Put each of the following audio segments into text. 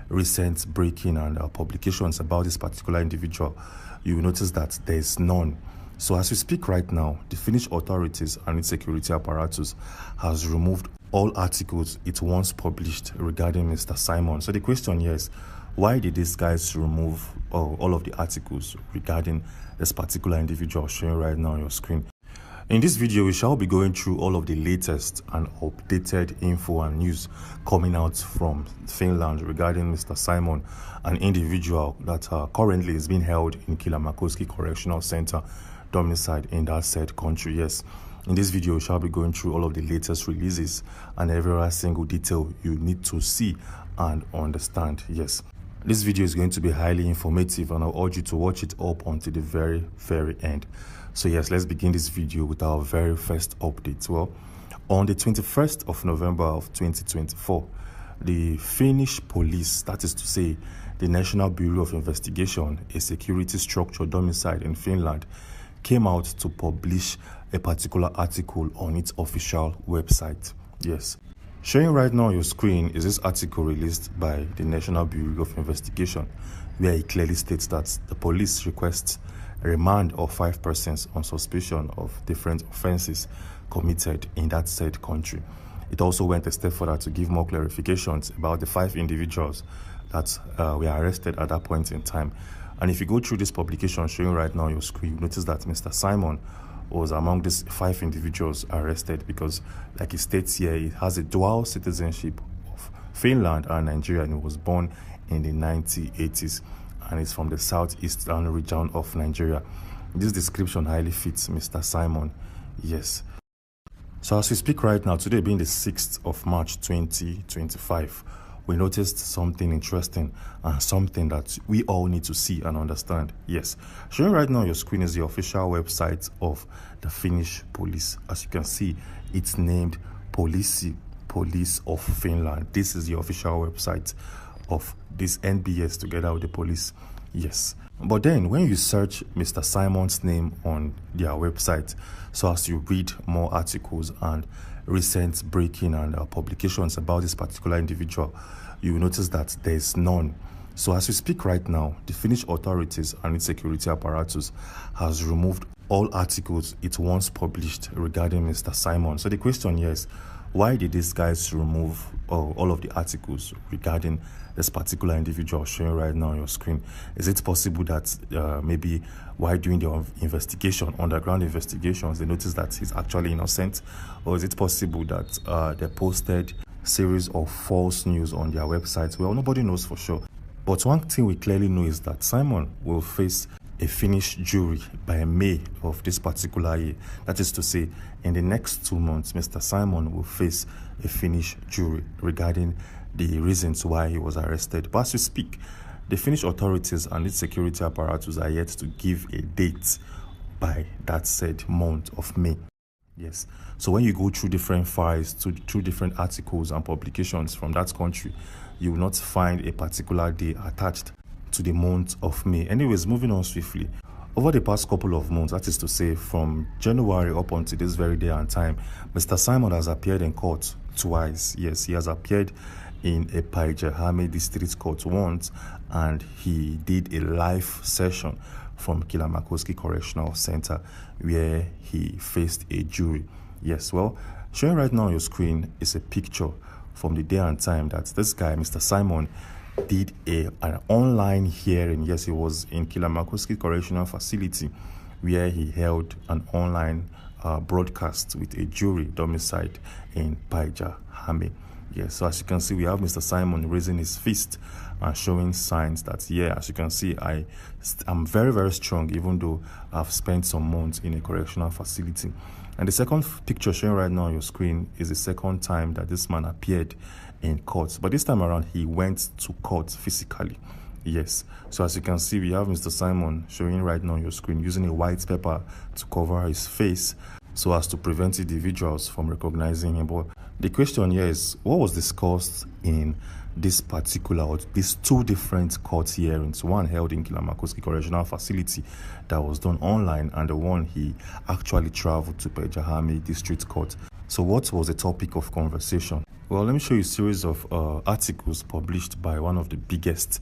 recent breaking and publications about this particular individual, you will notice that there is none. So as we speak right now, the Finnish authorities and its security apparatus has removed all articles it once published regarding Mr. Simon. So the question here is, why did these guys remove all of the articles regarding this particular individual showing right now on your screen? In this video, we shall be going through all of the latest and updated info and news coming out from Finland regarding Mr. Simon, an individual that currently is being held in Kylmäkoski Correctional Center, domiciled in that said country. Yes, in this video, we shall be going through all of the latest releases and every single detail you need to see and understand. Yes, this video is going to be highly informative, and I'll urge you to watch it up until the very end. So yes, let's begin this video with our very first update. Well, on the 21st of November of 2024, the Finnish police, that is to say, the National Bureau of Investigation, a security structure domiciled in Finland, came out to publish a particular article on its official website. Yes. Showing right now on your screen is this article released by the National Bureau of Investigation, where it clearly states that the police requests remand of 5 persons on suspicion of different offenses committed in that said country. It also went a step further to give more clarifications about the 5 individuals that were arrested at that point in time. And if you go through this publication showing right now on your screen, you notice that Mr. Simon was among these 5 individuals arrested because, like it states here, he has a dual citizenship of Finland and Nigeria, and he was born in the 1980s. And it's from the southeastern region of Nigeria. This description highly fits Mr. Simon. Yes. So as we speak right now, today being the 6th of March 2025, we noticed something interesting and something that we all need to see and understand. Yes. Showing right now on your screen is the official website of the Finnish police. As you can see, it's named Police of Finland. This is the official website of this NBS together with the police. Yes. But then when you search Mr. Simon's name on their website, so as you read more articles and recent breaking and publications about this particular individual, you will notice that there is none. So as we speak right now, the Finnish authorities and its security apparatus has removed all articles it once published regarding Mr. Simon. So the question here is, why did these guys remove all of the articles regarding this particular individual showing right now on your screen? Is it possible that maybe while doing the investigation, underground investigations, they noticed that he's actually innocent? Or is it possible that they posted series of false news on their websites? Well, nobody knows for sure. But one thing we clearly know is that Simon will face a Finnish jury by May of this particular year. That is to say, in the next 2 months, Mr. Simon will face a Finnish jury regarding the reasons why he was arrested. But as we speak, the Finnish authorities and its security apparatus are yet to give a date by that said month of May. Yes. So when you go through different files, through different articles and publications from that country, you will not find a particular day attached to the month of May. Anyways, moving on swiftly. Over the past couple of months, that is to say from January up until this very day and time, Mr. Simon has appeared in court twice. Yes, he has appeared in a Päijät-Häme district court once, and he did a live session from Kylmäkoski Correctional Center where he faced a jury. Yes, well, showing right now on your screen is a picture from the day and time that this guy, Mr. Simon, did an online hearing. Yes, he was in Kylmäkoski Correctional Facility where he held an online broadcast with a jury domiciled in Päijät-Häme. Yes, so as you can see, we have Mr. Simon raising his fist and showing signs that, yeah, as you can see, I'm very strong, even though I've spent some months in a correctional facility. And the second picture showing right now on your screen is the second time that this man appeared in court. But this time around, he went to court physically. Yes, so as you can see, we have Mr. Simon showing right now on your screen using a white paper to cover his face so as to prevent individuals from recognizing him. But the question here is, what was discussed in this particular, or these 2 different court hearings, one held in Kylmäkoski Correctional Facility that was done online, and the one he actually traveled to Päijät-Häme District Court. So what was the topic of conversation? Well, let me show you a series of articles published by one of the biggest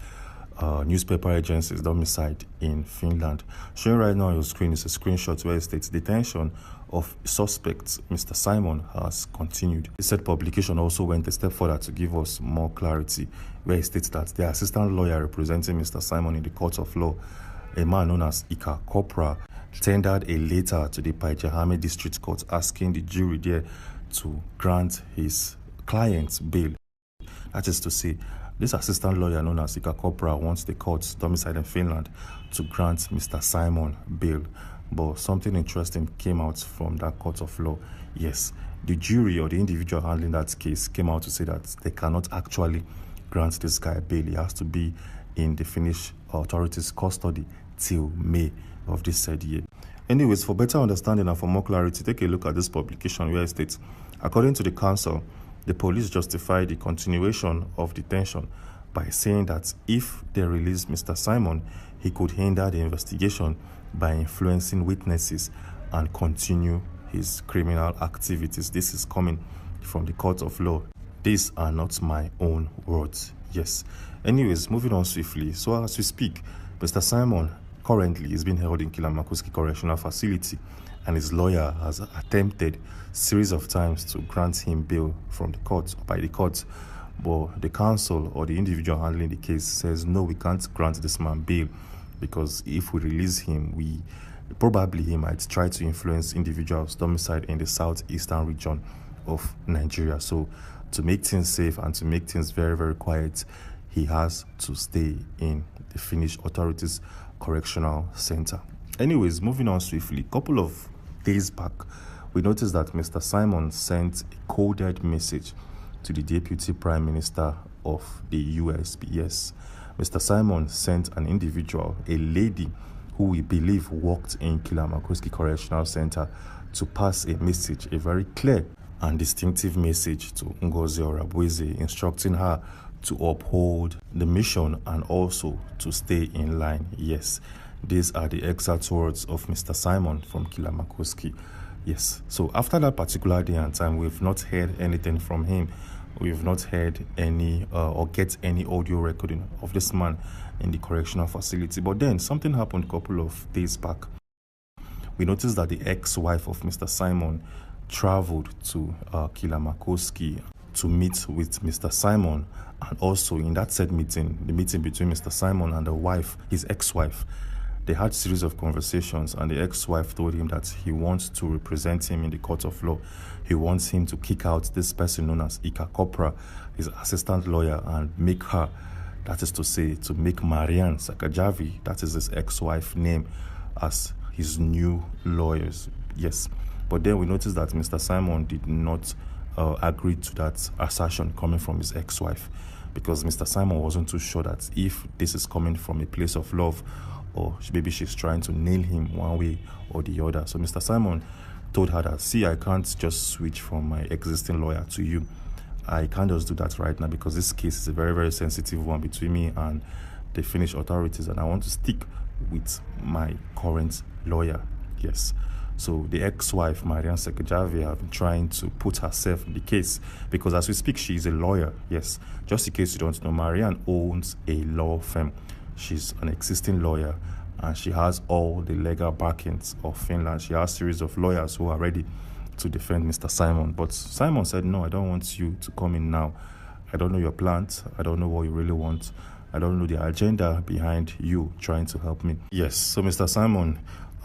newspaper agencies domiciled in Finland. Showing right now on your screen is a screenshot where it states detention of suspects Mr. Simon has continued. The said publication also went a step further to give us more clarity, where it states that the assistant lawyer representing Mr. Simon in the court of law, a man known as Ika Kopra, tendered a letter to the Paijahame District Court asking the jury there to grant his client's bail. That is to say, this assistant lawyer known as Ika Kopra wants the court domiciled in Finland to grant Mr. Simon bail. But something interesting came out from that court of law. Yes, the jury or the individual handling that case came out to say that they cannot actually grant this guy bail. He has to be in the Finnish authorities' custody till May of this said year. Anyways, for better understanding and for more clarity, take a look at this publication where it states, according to the council, the police justified the continuation of detention by saying that if they release Mr. Simon, he could hinder the investigation by influencing witnesses and continue his criminal activities. This is coming from the court of law. These are not my own words. Yes. Anyways, moving on swiftly. So as we speak, Mr. Simon currently is being held in Kilamakoski Correctional Facility, and his lawyer has attempted series of times to grant him bail from the court, by the court, but the council or the individual handling the case says, no, we can't grant this man bail, because if we release him, he might try to influence individuals domiciled in the southeastern region of Nigeria. So to make things safe and to make things very, very quiet, he has to stay in the Finnish authorities' correctional center. Anyways, moving on swiftly, a couple of days back, we noticed that Mr. Simon sent a coded message to the Deputy Prime Minister of the US. Yes, Mr. Simon sent an individual, a lady who we believe worked in Kilamakoski Correctional Center, to pass a message, a very clear and distinctive message to Ngozi Orabueze, instructing her to uphold the mission and also to stay in line. Yes, these are the exact words of Mr. Simon from Kilamakoski. Yes, so after that particular day and time, we've not heard anything from him. We've not heard any or get any audio recording of this man in the correctional facility. But then something happened a couple of days back. We noticed that the ex-wife of Mr. Simon traveled to Kilamakoski to meet with Mr. Simon, and also in that said meeting, the meeting between Mr. Simon and the wife, his ex-wife, they had a series of conversations, and the ex-wife told him that he wants to represent him in the court of law. He wants him to kick out this person known as Ika Kopra, his assistant lawyer, and make her, that is to say, to make Marianne Sakajavi, that is his ex-wife name, as his new lawyers. Yes, but then we noticed that Mr. Simon did not agree to that assertion coming from his ex-wife, because Mr. Simon wasn't too sure that if this is coming from a place of love, or maybe she's trying to nail him one way or the other. So Mr. Simon told her that, see, I can't just switch from my existing lawyer to you. I can't just do that right now, because this case is a very, very sensitive one between me and the Finnish authorities, and I want to stick with my current lawyer. Yes. So the ex-wife, Marianne Sekajavi, have been trying to put herself in the case, because as we speak, she is a lawyer. Yes. Just in case you don't know, Marianne owns a law firm. She's an existing lawyer, and she has all the legal backings of Finland. She has a series of lawyers who are ready to defend Mr. Simon. But Simon said, no, I don't want you to come in now. I don't know your plans. I don't know what you really want. I don't know the agenda behind you trying to help me. Yes, so Mr. Simon,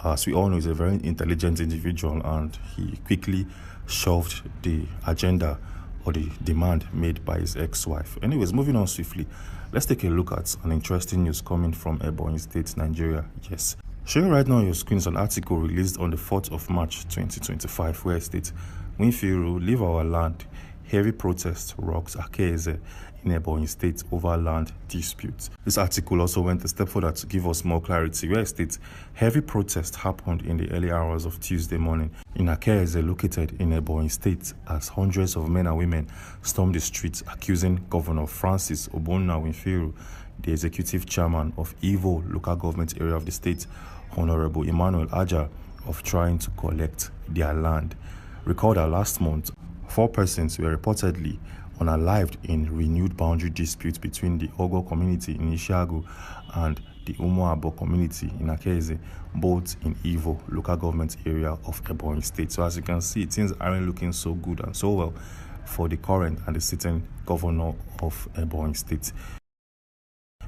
as we all know, is a very intelligent individual, and he quickly shoved the agenda or the demand made by his ex-wife. Anyways, moving on swiftly, let's take a look at an interesting news coming from Ebonyi State, Nigeria. Yes. Showing right now on your screen is an article released on the 4th of March 2025, where it states, Winfiru, leave our land. Heavy protest rocks Akeze in Ebonyi State over land disputes. This article also went a step further to give us more clarity, where it states, heavy protest happened in the early hours of Tuesday morning in Akeze, located in Ebonyi State, as hundreds of men and women stormed the streets accusing Governor Francis Obonna Winfiru, the executive chairman of Ivo local government area of the state, Honorable Emmanuel Aja, of trying to collect their land. Recall that last month, 4 persons were reportedly unalived in renewed boundary dispute between the Ogo community in Ishiagu and the Umuabo community in Akeze, both in Ivo local government area of Ebonyi State. So as you can see, things aren't looking so good and so well for the current and the sitting governor of Ebonyi State,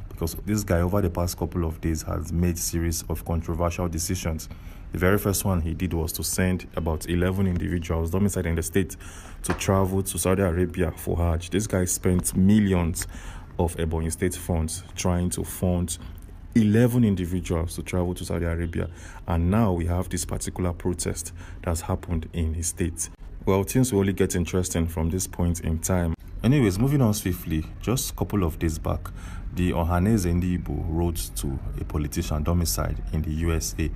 because this guy over the past couple of days has made series of controversial decisions. The very first one he did was to send about 11 individuals domiciled in the state to travel to Saudi Arabia for Hajj. This guy spent millions of Ebonyi State funds trying to fund 11 individuals to travel to Saudi Arabia, and now we have this particular protest that's happened in his state. Well, things will only get interesting from this point in time. Anyways, moving on swiftly, just a couple of days back, the Ohaneze Ndibo wrote to a politician domiciled in the USA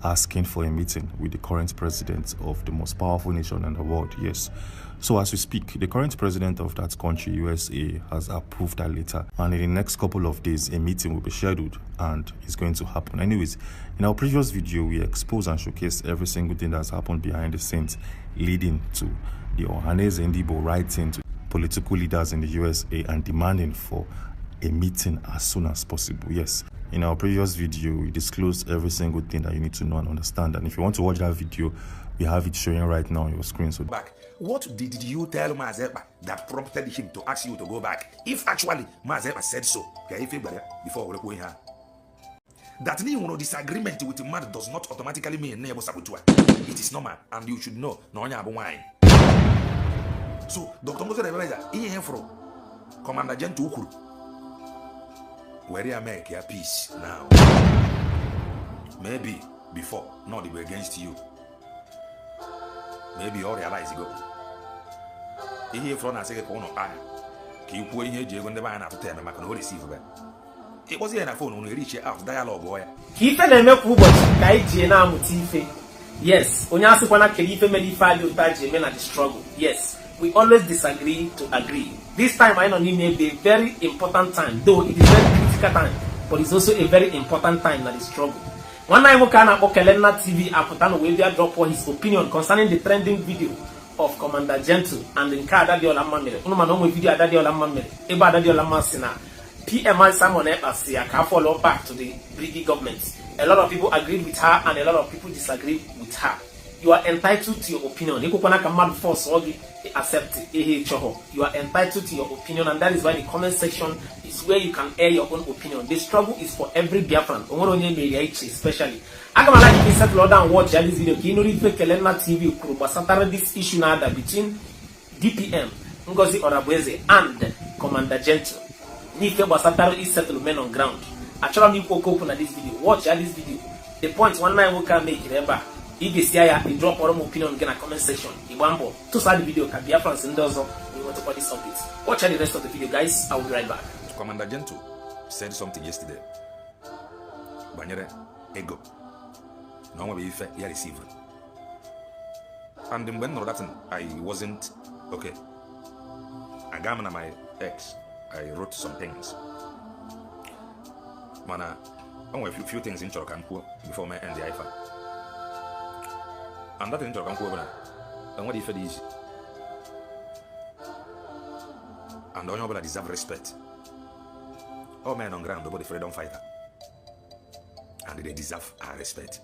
asking for a meeting with the current president of the most powerful nation in the world. Yes. So as we speak, the current president of that country, USA, has approved that letter. And in the next couple of days, a meeting will be scheduled and it's going to happen. Anyways, in our previous video, we exposed and showcased every single thing that's happened behind the scenes, leading to the Ohaneze Ndibo writing to political leaders in the USA and demanding for a meeting as soon as possible. Yes, in our previous video, we disclosed every single thing that you need to know and understand. And if you want to watch that video, we have it showing right now on your screen. So back. What did you tell Mazeba that prompted him to ask you to go back? If actually Mazeba said so, before we go here. That disagreement with man does not automatically mean neighbor sabotua. It is normal, and you should know. No wine. So, Dr. Moses Rebeza, from Commander Gentle Ukuru. Where you make your peace now. Maybe before, not they were against you. Maybe you all realize you go. Here from a second corner, keep putting here, Jay, when the man after 10, I can receive that. It was here on a phone when we reach out dialogue, boy. Keep an yes, when you ask one, can you family value that Jemen at the struggle? Yes, we always disagree to agree. This time, I know it may be a very important time, though it is a very critical time, but it's also a very important time that is struggle. One night, Mokana Okelena TV Apotano will drop for his opinion concerning the trending video of Commander Gentle and the car that the Olamamere. Unumano video that the Olamamere, Eba that the Olamasina, PMI Simon Ekpa can follow back to the British government. A lot of people agreed with her and a lot of people disagreed with her. You are entitled to your opinion. You accept it. You are entitled to your opinion, and that is why the comment section is where you can air your own opinion. The struggle is for every Biafran, especially. I'm going to like you settle down and watch this video. You know, TV this issue now between DPM, Ngozi Orabweze, and Commander Gentle. Nife Basataro is settlement on ground. Actually, you can open this video. Watch this video. The point one night we can make, remember. If you see a drop or opinion in a comment section, Ibambo, to start the video, can be up and also we want to put this update. Watch the rest of the video, guys. I will be right back. Commander Gentle said something yesterday. Banyere, ego. No one will be fair, he received. And when that I wasn't okay. I got my ex. I wrote some things. Mana, only a few things in Chorokanku before I end the IFA. And that in Chorokanku, and what if it is? And honorable deserve respect. All men on ground, nobody freedom fighter. And they deserve our respect.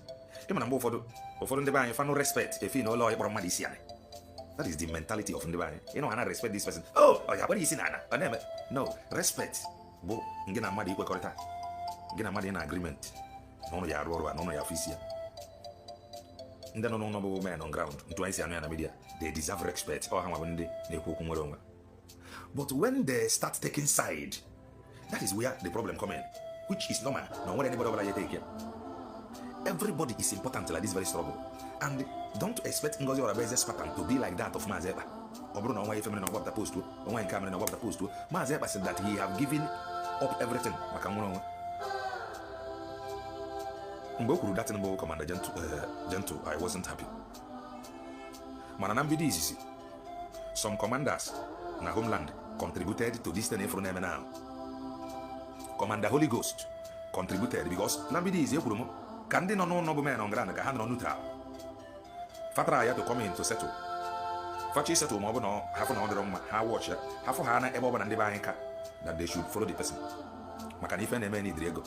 Even I'm for the buying for no respect. If you know law, that is the mentality of the buying. You know, I respect this person. Oh, yeah, what is in Anna? No, respect. Bo, get a mad equal correct. Get a mad in agreement. No, ya roar, no, ya officer. And then no men on ground, twice in media, they deserve respect. Or how one day they cook more. But when they start taking side, that is where the problem comes in, which is normal. No one anybody will take it. Everybody is important like this very struggle. And don't expect Ngozi Orabeze's pattern to be like that of Mazeba. Obruno, why feminine about the post to, why Cameron about the post to. Mazeba said that he have given up everything. Makamuno. Mboku that in Commander Gentle, I wasn't happy. Mananambi is some commanders na homeland contributed to this thing from them now. Commander Holy Ghost contributed because Nambidi is Yakurumo. Kandi no noble men on ground, Gahan on Nuta. Fatra had to come in to settle. Fachi said to Mobo no half an order on how watch it, half a hana ebo and divine car that they should follow the person. Makanife and many Diego.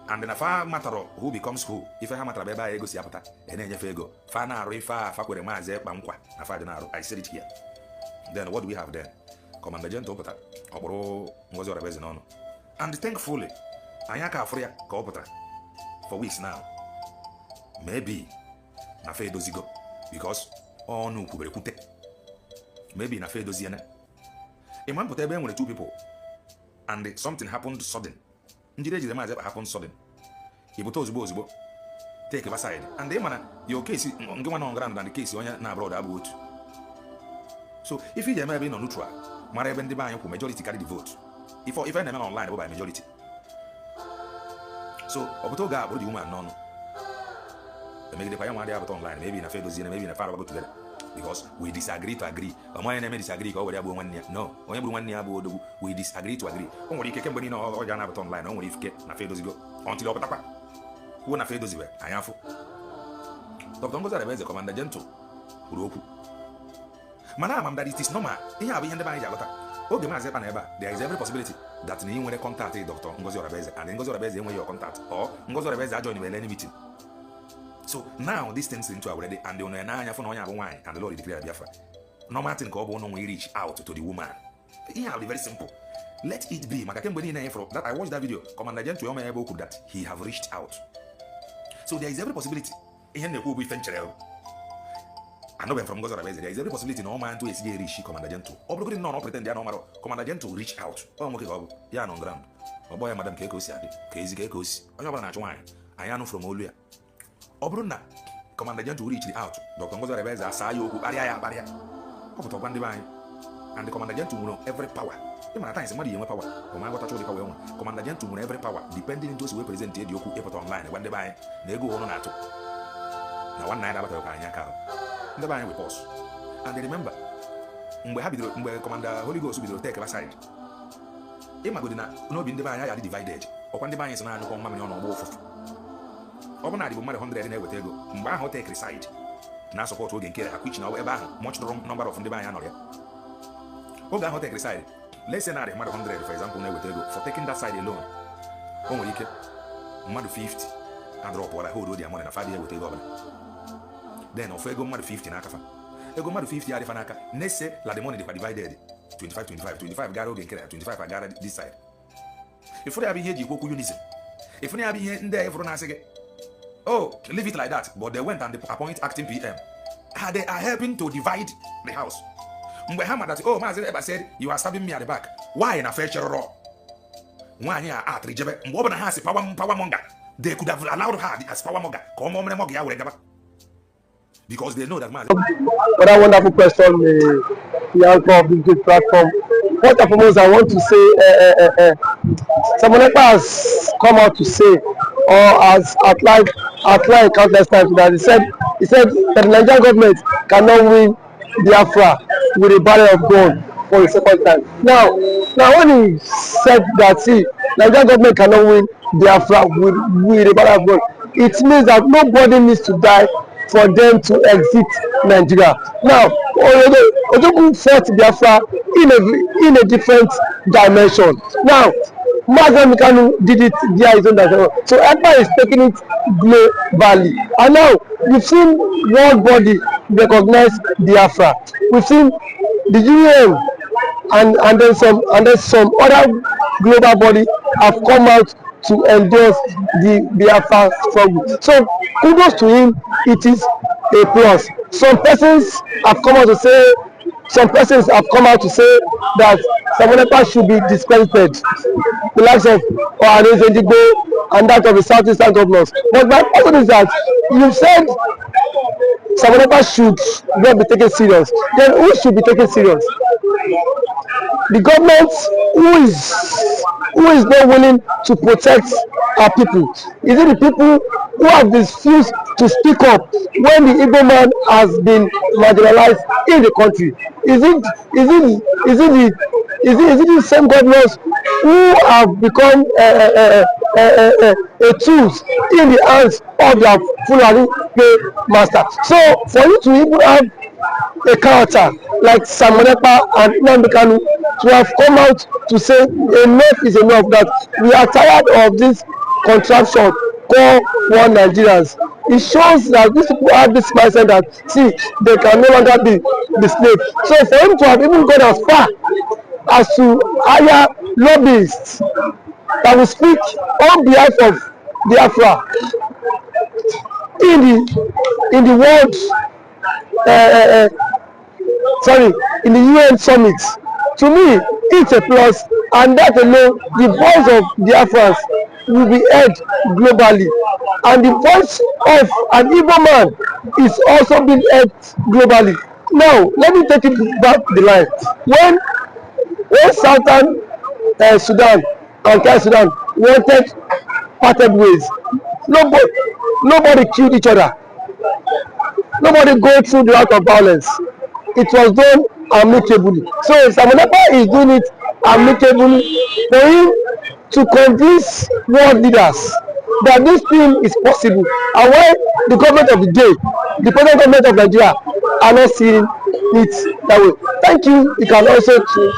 And then a far matter of who becomes who, if I have a beba ego siapata, and then if ego, fana refa, fakure maze, bamqua, a fadenaro, I said it here. Then what do we have then? Commander Gentle Pota, Obro was your reason on. And thankfully, Ayaka Fria, Copota, for weeks now. Maybe, na fe dozigo, because all no kuberekute. Maybe na fe doziana. A man put a with two people, and something happened sudden. Indeed, the man happened sudden. He put those boys, take him aside, and the man, your case is going on ground, and the case on your now brought about. So, if you have been on neutral, Mara Ben Divine majority carry the vote. If I never online by majority. So, Obotoga, what do you want? No. Maybe the Payama have online, maybe in a fair dozen, maybe in a far about together. Because we disagree to agree. Or my enemy disagree over there 1 year. No, only 1 year we disagree to agree. Only you can or Jan have online, only if get na fair does go until Opatapa. Who na fair does it? I am for Dr. Ngoza the Commander Gentle. Uroku. Madam, that it is normal. You have been the manager. There is every possibility that you will contact Dr. Ngozi Orabeze and Ngozi Orabeze when you contact or Ngozi Orabeze join in any meeting. So now these things into already and the owner for wine and the Lord declared biafra. No matter when we reach out to the woman. It have very simple. Let it be. That I watched that video. Commander Gentle could that he have reached out. So there is every possibility. In the will be I know from Ngozi Orabeze, there is every possibility no man to reach Commander Gentle. Or no pretend they are normal. Commander Gentle reach out. Oh, okay, yeah, on ground. Oh boy, Madam Kekosi, Crazy Kekosi. I know about wine. I am from Oluya. Obruna, Commander Gentle reach out. Dr. Ngozi Orabeze, Sayo, Baria, Baria. Of the one divine. And the Commander Gentle will know every power. The man times money in power. Commander Gentle will know every power, depending on those who represented Yoku Epot online. When they buy, they go on NATO. Now, one night about Kanyaka. The buying with us. And they remember, we have Commander Holy Ghost will take aside. Emma Godina, no being divided, divided. Or when the buying is an animal mammy on a wolf. Open I will 100 and every go. Mbaho take reside. Now support will get a quick now, much the wrong number of the buying. Oga take reside. Let's say now 100, for example, never go for taking that side alone. Only you can 50 and drop what I hold the money in a 5 year with the governor. Then of go mad 50 nakafa. E go mad 50 ari fanaka. Next say la the money they divided 25 garo get 25 agara this side. If they have here you go unison. If they have here in there everyone say oh, leave it like that. But they went and they appoint acting PM. They are helping to divide the house. That oh Mazi Eba said you are stabbing me at the back. Why in a fair raw? One year at Rijebe, Mobana has a power monga. They could have allowed her as power monga. Come on, Mogia. Because they know that man. What a wonderful question, the anchor of this good platform. First and foremost, I want to say, Simon Ekpa has come out to say, or has outlined countless times that he said that the Nigerian government cannot win Biafra with a barrel of gold for the second time. Now when he said that, see, Nigerian government cannot win Biafra with a barrel of gold, it means that nobody needs to die for them to exit Nigeria. Now, Ojogun fought Biafra in a different dimension. Now, nnamdikanu did it via his own dimension. So Ekpa is taking it globally. And now, we've seen world body recognize Biafra. We've seen the UN and then some other global body have come out to endorse the Biafra struggle. So kudos to him, it is a plus. Some persons have come out to say that Simon Ekpa should be discredited, the likes of Ohanes Edigbo and that of the Southeastern governors. But my question is that you said Simon Ekpa should not be taken serious. Then who should be taken serious? The government who is not willing to protect our people? Is it the people who have refused to speak up when the Igbo man has been marginalized in the country? Is it the same governors who have become a tools in the hands of their Fulani master? So for you to even have a character like Simon Ekpa and nnamdikanu to have come out to say enough is enough, that we are tired of this contraption called one Nigerians. It shows that these people have this mindset that, see, they can no longer be the slave. So for him to have even gone as far as to hire lobbyists that will speak on behalf of Biafra in the world, in the UN summit, to me it's a plus, and that alone, the voice of Biafrans will be heard globally, and the voice of an Igbo man is also being heard globally. Now let me take it back the line. When Southern Sudan and South Sudan wanted parted ways, nobody killed each other, nobody go through the route of violence. It was done amicably. So Simon Ekpa is doing it amicably for him to convince world leaders that this thing is possible, and why the government of the day, the present government of Nigeria, are not seeing it that way. Thank you. You can also to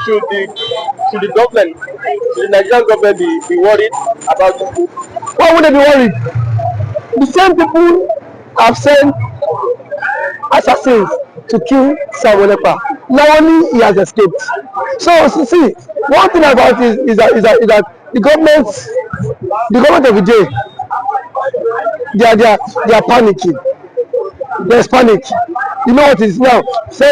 the government, to the Nigerian government, be worried about people. Why would they be worried? The same people have sent assassins to kill Simon Ekpa. Now only he has escaped. So see, one thing about it is that the government of the day, they are panicking. There's panic. You know what it is now. Say